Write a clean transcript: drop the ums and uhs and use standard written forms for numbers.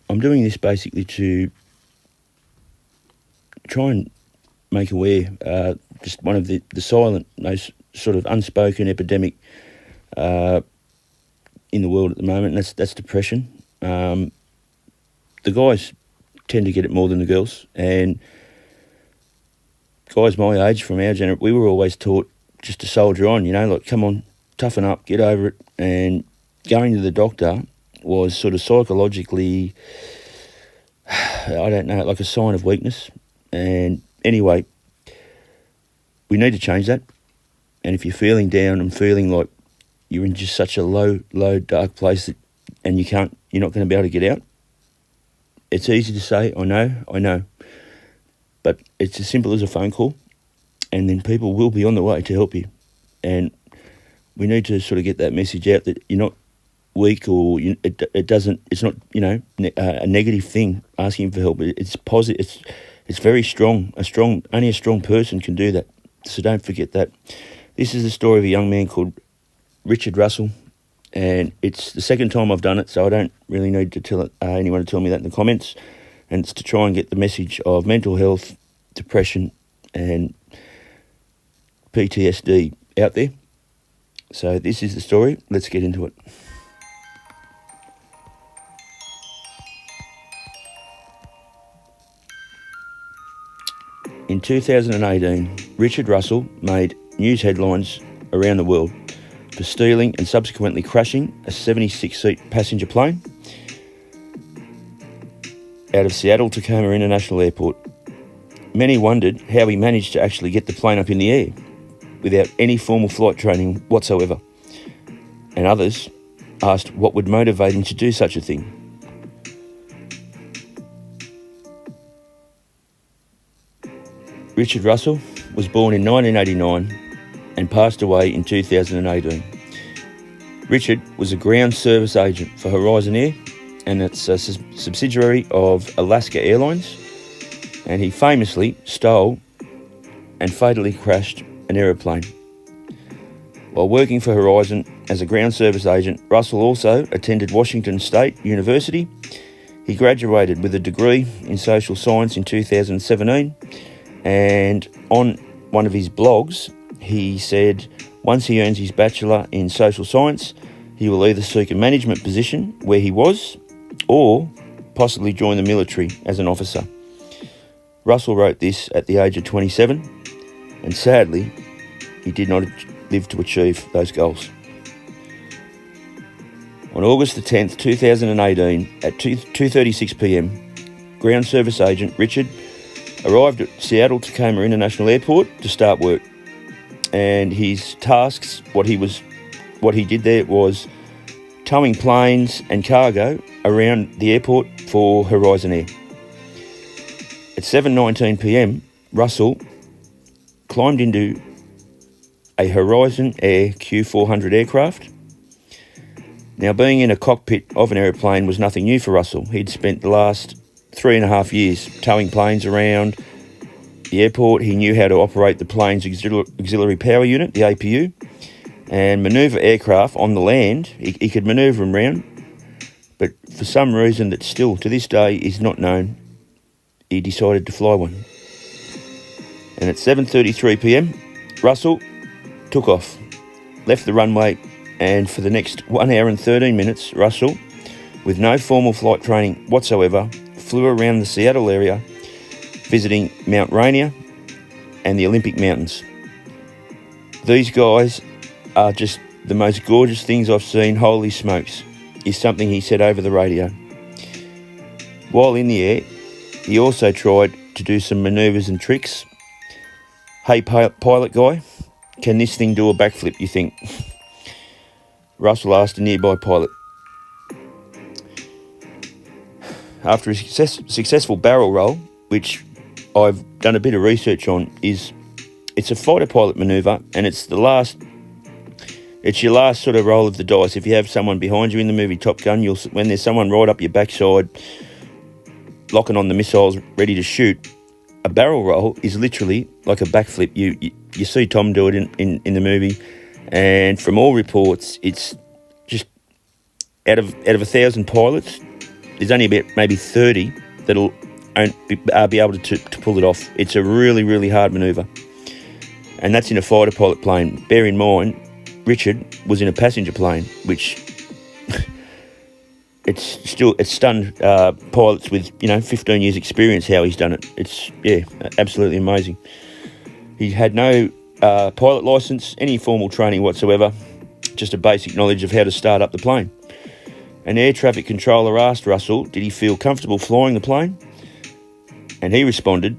I'm doing this basically to try and make aware, just one of the silent, most sort of unspoken epidemic in the world at the moment, and that's depression. The guys tend to get it more than the girls, and guys my age, from our generation, we were always taught just to soldier on, like, come on, toughen up, get over it. And going to the doctor was sort of psychologically, I don't know, like a sign of weakness. And anyway, we need to change that. And if you're feeling down and feeling like you're in just such a low, dark place and you're not going to be able to get out, it's easy to say, I know. But it's as simple as a phone call, and then people will be on the way to help you. And we need to sort of get that message out that you're not weak, or it's not a negative thing asking for help. It's positive. It's very strong. Only a strong person can do that. So don't forget that. This is the story of a young man called Richard Russell, and it's the second time I've done it, so I don't really need to tell anyone to tell me that in the comments. And it's to try and get the message of mental health, depression, and PTSD out there. So this is the story. Let's get into it. In 2018, Richard Russell made news headlines around the world for stealing and subsequently crashing a 76-seat passenger plane out of Seattle-Tacoma International Airport. Many wondered how he managed to actually get the plane up in the air without any formal flight training whatsoever. And others asked what would motivate him to do such a thing. Richard Russell was born in 1989 and passed away in 2018. Richard was a ground service agent for Horizon Air, and it's a subsidiary of Alaska Airlines, and he famously stole and fatally crashed an aeroplane. While working for Horizon as a ground service agent, Russell also attended Washington State University. He graduated with a degree in social science in 2017, and on one of his blogs, he said once he earns his bachelor in social science, he will either seek a management position where he was, or possibly join the military as an officer. Russell wrote this at the age of 27, and sadly, he did not live to achieve those goals. On August the 10th, 2018, at 2:36 p.m, ground service agent Richard arrived at Seattle-Tacoma International Airport to start work. And his tasks, what he did there was towing planes and cargo around the airport for Horizon Air. At 7:19 p.m, Russell climbed into a Horizon Air Q400 aircraft. Now, being in a cockpit of an aeroplane was nothing new for Russell. He'd spent the last 3.5 years towing planes around the airport. He knew how to operate the plane's auxiliary power unit, the APU, and manoeuvre aircraft on the land. He could manoeuvre them around, but for some reason that still to this day is not known, he decided to fly one. And at 7:33 p.m, Russell took off, left the runway, and for the next 1 hour and 13 minutes, Russell, with no formal flight training whatsoever, flew around the Seattle area, visiting Mount Rainier and the Olympic Mountains. These guys are just the most gorgeous things I've seen. Holy smokes, is something he said over the radio. While in the air, he also tried to do some manoeuvres and tricks. Hey, pilot guy, can this thing do a backflip, you think? Russell asked a nearby pilot. After a successful barrel roll, which I've done a bit of research on, it's a fighter pilot manoeuvre, and it's your last sort of roll of the dice. If you have someone behind you in the movie Top Gun, when there's someone right up your backside, locking on the missiles, ready to shoot, a barrel roll is literally like a backflip. You see Tom do it in the movie, and from all reports, it's just out of 1,000 pilots, there's only about maybe 30 that'll be able to pull it off. It's a really, really hard manoeuvre. And that's in a fighter pilot plane. Bear in mind, Richard was in a passenger plane, which it's stunned pilots with 15 years experience how he's done it. It's absolutely amazing. He had no pilot license, any formal training whatsoever, just a basic knowledge of how to start up the plane. An air traffic controller asked Russell, did he feel comfortable flying the plane? And he responded,